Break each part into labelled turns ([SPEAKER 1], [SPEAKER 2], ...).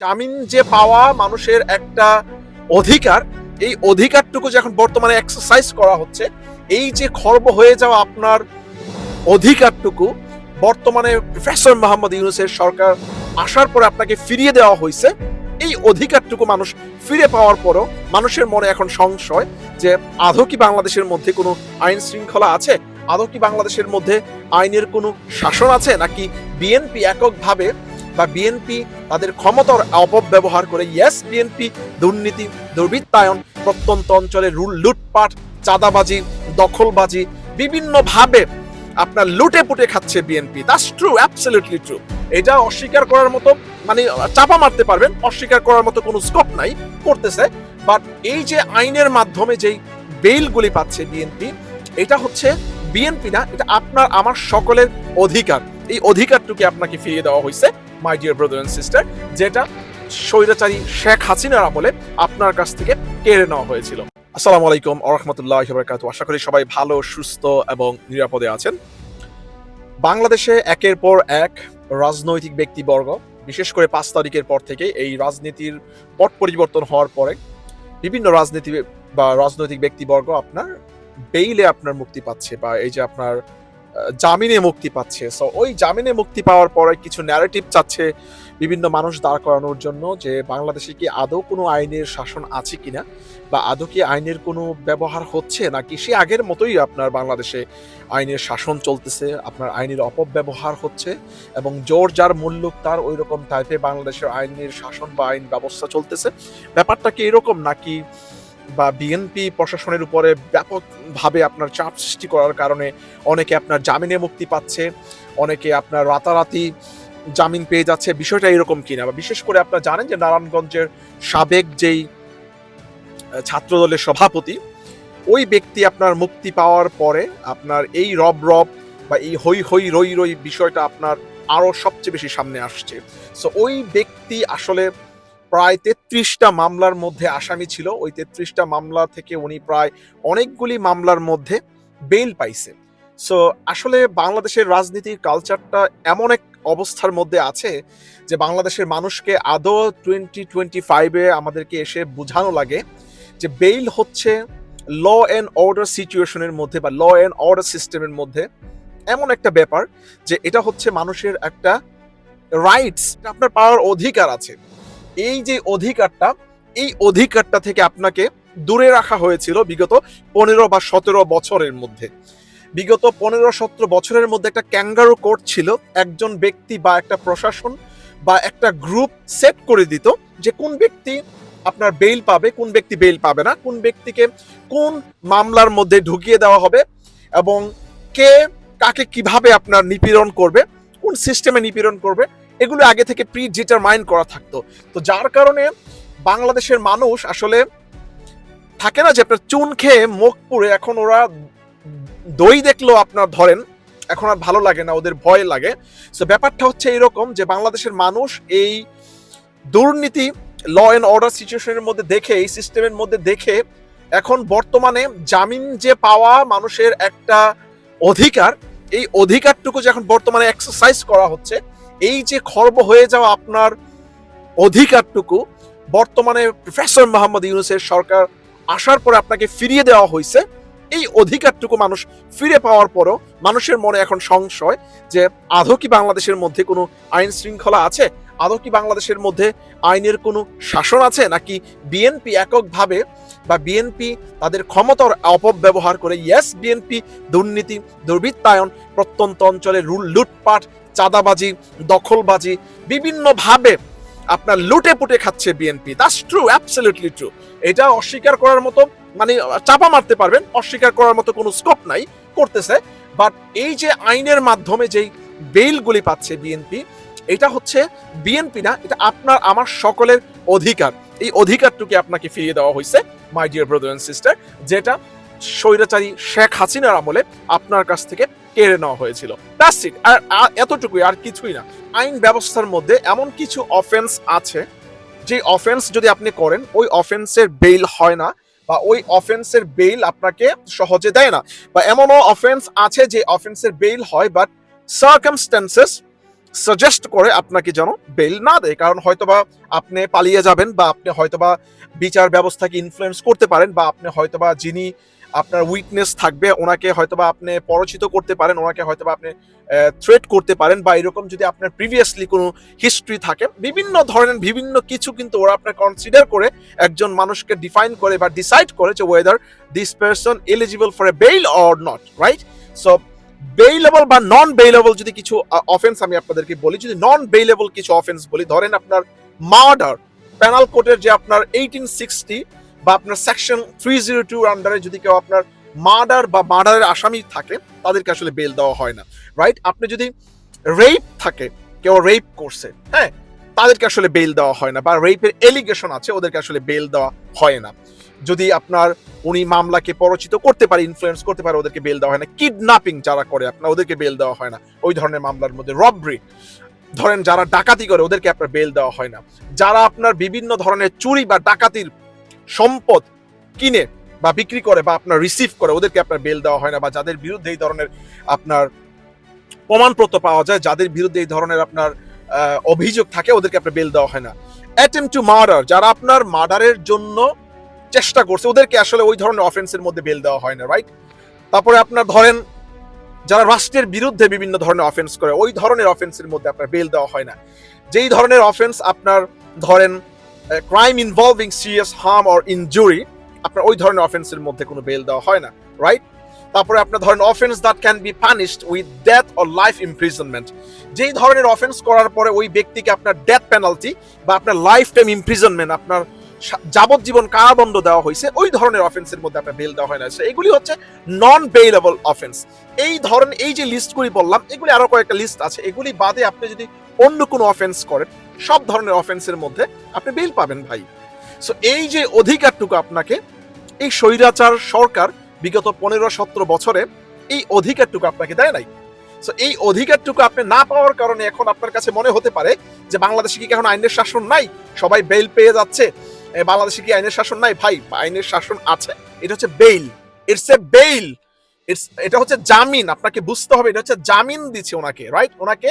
[SPEAKER 1] জামিন যে পাওয়া মানুষের একটা অধিকার, এই অধিকারটুকু যে এখন বর্তমানে এক্সারসাইজ করা হচ্ছে, এই যে খর্ব হয়ে যাওয়া আপনার অধিকারটুকু বর্তমানে প্রফেসর মোহাম্মদ ইউনূসের সরকার আসার পরে আপনাকে ফিরিয়ে দেওয়া হয়েছে। এই অধিকারটুকু মানুষ ফিরে পাওয়ার পরও মানুষের মনে এখন সংশয় যে আদৌ কি বাংলাদেশের মধ্যে কোনো আইন শৃঙ্খলা আছে, আদৌ কি বাংলাদেশের মধ্যে আইনের কোনো শাসন আছে, নাকি বিএনপি এককভাবে বা বিএনপি তাদের ক্ষমতার অপব্যবহার করে, ইয়েস বিএনপি দুর্নীতি, দুর্বৃত্তায়ন, প্রত্যন্ত অঞ্চলে লুটপাট, চাঁদাবাজি, দখলবাজি বিভিন্নভাবে আপনার লুটে পুটে খাচ্ছে BNP. That's true, absolutely true. এটা অস্বীকার করার মতো, মানে চাপা মারতে পারবেন, অস্বীকার করার মতো কোনো স্কোপ নাই, করতেছে। বাট এই যে আইনের মাধ্যমে যেই বেইলগুলি পাচ্ছে বিএনপি, এটা হচ্ছে বিএনপি না, এটা আপনার আমার সকলের অধিকার। এই অধিকারটুকু আপনাকে ফিরিয়ে দেওয়া হয়েছে my dear brother and sister, যেটা স্বৈরাচারী শেখ হাসিনার আমলে আপনার কাছ থেকে কেড়ে নেওয়া হয়েছিল। আসসালামু আলাইকুম ওয়া রাহমাতুল্লাহি ওয়া বারাকাতুহু। আশা করি সবাই ভালো, সুস্থ এবং নিরাপদে আছেন। বাংলাদেশে একের পর এক রাজনৈতিক ব্যক্তিবর্গ, বিশেষ করে 5 তারিখের পর থেকে এই রাজনীতির পট পরিবর্তন হওয়ার পরে বিভিন্ন রাজনৈতিক ব্যক্তিবর্গ আপনার বেইলে আপনার মুক্তি পাচ্ছে, বা এই যে আপনার জামিনে মুক্তি পাচ্ছে। সো ওই জামিনে মুক্তি পাওয়ার পরে কিছু ন্যারেটিভ চাচ্ছে বিভিন্ন মানুষ দাঁড় করানোর জন্য যে বাংলাদেশে কি আদৌ কোনো আইনের শাসন আছে কিনা, বা আদৌ কি আইনের কোনো ব্যবহার হচ্ছে, নাকি সে আগের মতোই আপনার বাংলাদেশে আইনের শাসন চলতেছে, আপনার আইনের অপব্যবহার হচ্ছে এবং জোর যার মুল্লুক তার ওই রকম টাইপে বাংলাদেশের আইনের শাসন বা আইন ব্যবস্থা চলতেছে। ব্যাপারটা কি এরকম, নাকি বা বিএনপি প্রশাসনের উপরে ব্যাপকভাবে আপনার চাপ সৃষ্টি করার কারণে অনেকে আপনার জামিনে মুক্তি পাচ্ছে, অনেকে আপনার রাতারাতি জামিন পেয়ে যাচ্ছে, বিষয়টা এরকম কিনা? বা বিশেষ করে আপনারা জানেন যে নারায়ণগঞ্জের সাবেক যেই ছাত্রদলের সভাপতি, ওই ব্যক্তি আপনার মুক্তি পাওয়ার পরে আপনার এই রব বা এই হই হই রই রই বিষয়টা আপনার আরো সবচেয়ে বেশি সামনে আসছে। সো ওই ব্যক্তি আসলে প্রায় 33টা মামলার মধ্যে আসামি ছিল। ওই 33টা মামলা থেকে উনি প্রায় অনেকগুলি মামলার মধ্যে বেইল পাইছে। সো আসলে বাংলাদেশের রাজনীতির কালচারটা এমন এক অবস্থার মধ্যে আছে যে বাংলাদেশের মানুষকে আদৌ 2025-এ আমাদেরকে এসে বোঝানো লাগে যে বেইল হচ্ছে ল অ্যান্ড অর্ডার সিচুয়েশনের মধ্যে বা ল অ্যান্ড অর্ডার সিস্টেমের মধ্যে এমন একটা ব্যাপার যে এটা হচ্ছে মানুষের একটা রাইটস, আপনার পাওয়ার অধিকার আছে। এই যে অধিকারটা, এই অধিকারটা থেকে আপনাকে দূরে রাখা হয়েছিল বিগত 15 বা 17 বছরের মধ্যে। বিগত 15-17 বছরের মধ্যে একটা ক্যাঙ্গারু কোর্ট ছিল। একজন ব্যক্তি বা একটা প্রশাসন বা একটা গ্রুপ সেট করে দিত যে কোন ব্যক্তি আপনার বেইল পাবে, কোন ব্যক্তি বেইল পাবে না, কোন ব্যক্তিকে কোন মামলার মধ্যে ঢুকিয়ে দেওয়া হবে এবং কে কাকে কিভাবে আপনার নিপীড়ন করবে, কোন সিস্টেমে নিপীড়ন করবে, এগুলো আগে থেকে প্রি ডিটারমাইন করা থাকতো। তো যার কারণে বাংলাদেশের মানুষ আসলে থাকে না যে আপনার চুন খেয়ে মুখ পুড়ে, এখন ওরা দই দেখলেও আপনার ধরেন এখন আর ভালো লাগে না, ওদের ভয় লাগে। সো ব্যাপারটা হচ্ছে এরকম যে বাংলাদেশের মানুষ এই দুর্নীতি, ল অ্যান্ড অর্ডার সিচুয়েশনের মধ্যে দেখে, এই সিস্টেমের মধ্যে দেখে এখন বর্তমানে জামিন যে পাওয়া মানুষের একটা অধিকার, এই অধিকারটুকু যে এখন বর্তমানে এক্সারসাইজ করা হচ্ছে, এই যে খর্ব হয়ে যাওয়া আপনার অধিকারটুকু বর্তমানে প্রফেসর মোহাম্মদ ইউনূসের সরকার আসার পরে আপনাকে ফিরিয়ে দেওয়া হয়েছে। এই অধিকারটুকু মানুষ ফিরে পাওয়ার পরও মানুষের মনে এখন সংশয় যে আদৌ কি বাংলাদেশের মধ্যে কোনো আইন শৃঙ্খলা আছে, আদৌ কি বাংলাদেশের মধ্যে আইনের কোনো শাসন আছে, নাকি বিএনপি এককভাবে বা বিএনপি তাদের ক্ষমতার অপব্যবহার করে, ইয়েস বিএনপি দুর্নীতি, দুর্বৃত্তায়ন, প্রত্যন্ত অঞ্চলে লুটপাট, চাঁদাবাজি, দখলবাজি বিভিন্নভাবে আপনার লুটে পুটে খাচ্ছে BNP. That's true, absolutely true. এটা অস্বীকার করার মতো, মানে চাপা মারতে পারবেন, অস্বীকার করার মতো কোনো স্কোপ নাই, করতেছে। বাট এই যে আইনের মাধ্যমে যেই বেইলগুলি পাচ্ছে বিএনপি, এটা হচ্ছে বিএনপি না, এটা আপনার আমার সকলের অধিকার। এই অধিকারটুকু আপনাকে ফিরিয়ে দেওয়া হয়েছে my dear brother and sister, যেটা স্বৈরাচারী শেখ হাসিনার আমলে আপনার কাছ থেকে কেড়ে নেওয়া হয়েছিল। দ্যাটস ইট, আর এতটুকুই, আর কিছুই না। আইন ব্যবস্থার মধ্যে এমন কিছু অফেন্স আছে যে অফেন্স যদি আপনি করেন, ওই অফেন্সের বেইল হয় না, বা ওই অফেন্সের বেইল আপনাকে সহজে দেয় না। বা এমনও অফেন্স আছে যে অফেন্সের বেইল হয়, বাট সার্কামস্ট্যান্সেস সাজেস্ট করে আপনাকে যেন বেল না দেয়, কারণ হয়তোবা আপনি পালিয়ে যাবেন, বা আপনি হয়তোবা বিচার ব্যবস্থাকে ইনফ্লুয়েন্স করতে পারেন, বা আপনি হয়তোবা যিনি আপনার উইটনেস থাকবে ওনাকে হয়তোবা আপনি পরচিত করতে পারেন, ওনাকে হয়তোবা আপনি থ্রেট করতে পারেন, বা এরকম যদি আপনার প্রিভিয়াসলি কোনো হিস্ট্রি থাকে, বিভিন্ন ধরনের বিভিন্ন কিছু কিন্তু ওরা আপনার কনসিডার করে একজন মানুষকে ডিফাইন করে বা ডিসাইড করে যে whether this person eligible for a bail or not, right? So bailable বা নন বেইলেবল যদি কিছু অফেন্স আমি আপনাদেরকে বলি, যদি নন বেইলেবল কিছু অফেন্স বলি, ধরেন আপনার মার্ডার, পেনাল কোডের যে আপনার 1860 বা আপনার সেকশন 302 আন্ডারে যদি কেউ আপনার মার্ডার বা মার্ডারের আসামি থাকে, তাদেরকে আসলে বেল দেওয়া হয় না, রাইট? আপনি যদি রেপ থাকে, কেউ রেপ করছে, হ্যাঁ, তাদেরকে আসলে বেল দেওয়া হয় না, বা রেপের এলিগেশন আছে, ওদেরকে আসলে বেল দেওয়া হয় না। যদি আপনার উনি মামলাকে পরচিত করতে পারে, ইনফ্লুয়েন্স করতে পারে, ওদেরকে বেল দেওয়া হয় না। কিডন্যাপিং যারা করে আপনার, ওদেরকে বেল দেওয়া হয় না ওই ধরনের মামলার মধ্যে। রবরি, ধরেন যারা ডাকাতি করে, ওদেরকে আপনার বেল দেওয়া হয় না। যারা আপনার বিভিন্ন ধরনের চুরি বা ডাকাতির সম্পদ কিনে বা বিক্রি করে বা আপনার রিসিভ করে, ওদেরকে আপনার বেল দেওয়া হয় না। বা যাদের বিরুদ্ধে এই ধরনের আপনার প্রমাণপত্র পাওয়া যায়, যাদের বিরুদ্ধে এই ধরনের আপনার অভিযোগ থাকে, ওদেরকে আপনার বেল দেওয়া হয় না। অ্যাটেম্পট টু মার্ডার, যারা আপনার মার্ডারের জন্য চেষ্টা করছে, ওদেরকে আসলে ওই ধরনের অফেন্সের মধ্যে বেল দেওয়া হয় না, রাইট? তারপরে আপনার ধরেন যারা রাষ্ট্রের বিরুদ্ধে বিভিন্ন ধরনের অফেন্স করে, ওই ধরনের অফেন্সের মধ্যে আপনার বেল দেওয়া হয় না। যেই ধরনের অফেন্স আপনার ধরেন crime involving serious harm or injury, আপনার ওই ধরনের অফেন্সের মধ্যে কোনো বেল দেওয়া হয় না, রাইট? তারপরে আপনার ধরেন offence that can be punished with death or life imprisonment, যেই ধরনের অফেন্স করার পরে ওই ব্যক্তিকে আপনার ডেথ পেনাল্টি বা আপনার লাইফ টাইম ইমপ্রিজনমেন্ট, আপনার যাবজ্জীবন কারাদণ্ড দেওয়া হয়েছে, ওই ধরনের অফেন্সের মধ্যে আপনার বেল দেওয়া হয় না। এগুলি হচ্ছে নন বেইলেবল অফেন্স। এই ধরনের এই যে লিস্টগুলি বললাম, এগুলি আরো কয়েকটা লিস্ট আছে, এগুলি বাদে আপনি যদি অন্য কোনো অফেন্স করেন, সব ধরনের অফেন্সের মধ্যে আপনি বেল পাবেন ভাই। সো এই যে অধিকারটুকু আপনাকে এই স্বৈরাচার সরকার বিগত 15-17 বছরে এই অধিকারটুকু আপনাকে দেয় নাই। সো এই অধিকারটুকু আপনি না পাওয়ার কারণে এখন আপনার কাছে মনে হতে পারে যে বাংলাদেশে কি এখন আইনের শাসন নাই, সবাই বেল পেয়ে যাচ্ছে, বাংলাদেশে কি আইনের শাসন নাই? ভাই, আইনের শাসন আছে। এটা হচ্ছে বেইল, ইটস এ বেইল, এটা হচ্ছে জামিন। আপনাকে বুঝতে হবে এটা হচ্ছে জামিন দিচ্ছে ওনাকে, রাইট? ওনাকে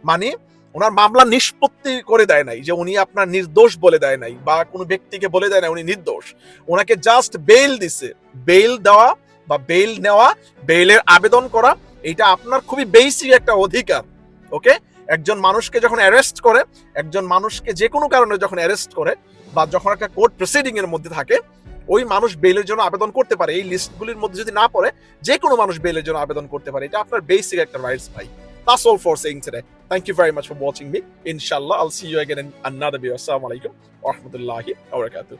[SPEAKER 1] মানে ওনার মামলা নিষ্পত্তি করে দেয় নাই, যে উনি আপনার নির্দোষ বলে দেয় নাই, বা কোনো ব্যক্তিকে বলে দেয় না উনি নির্দোষ। ওনাকে জাস্ট বেইল দিছে। বেইল দেওয়া বা বেইল নেওয়া, বেইলের আবেদন করা, এটা আপনার খুবই বেসিক একটা অধিকার। ওকে, একজন মানুষকে যখন অ্যারেস্ট করে, একজন মানুষকে যে কোনো কারণে যখন অ্যারেস্ট করে, বা যখন একটা কোর্ট প্রসিডিং এর মধ্যে থাকে, ওই মানুষ বেইলের জন্য আবেদন করতে পারে। এই লিস্টগুলির মধ্যে যদি না পড়ে, যে কোনো মানুষ বেইলের জন্য আবেদন করতে পারে। এটা আপনার বেসিক একটা রাইটস ভাই। That's all for saying today. Thank you very much for watching me. Inshallah, I'll see you again in another video. Assalamu alaikum wa rahmatullahi wa barakatuh.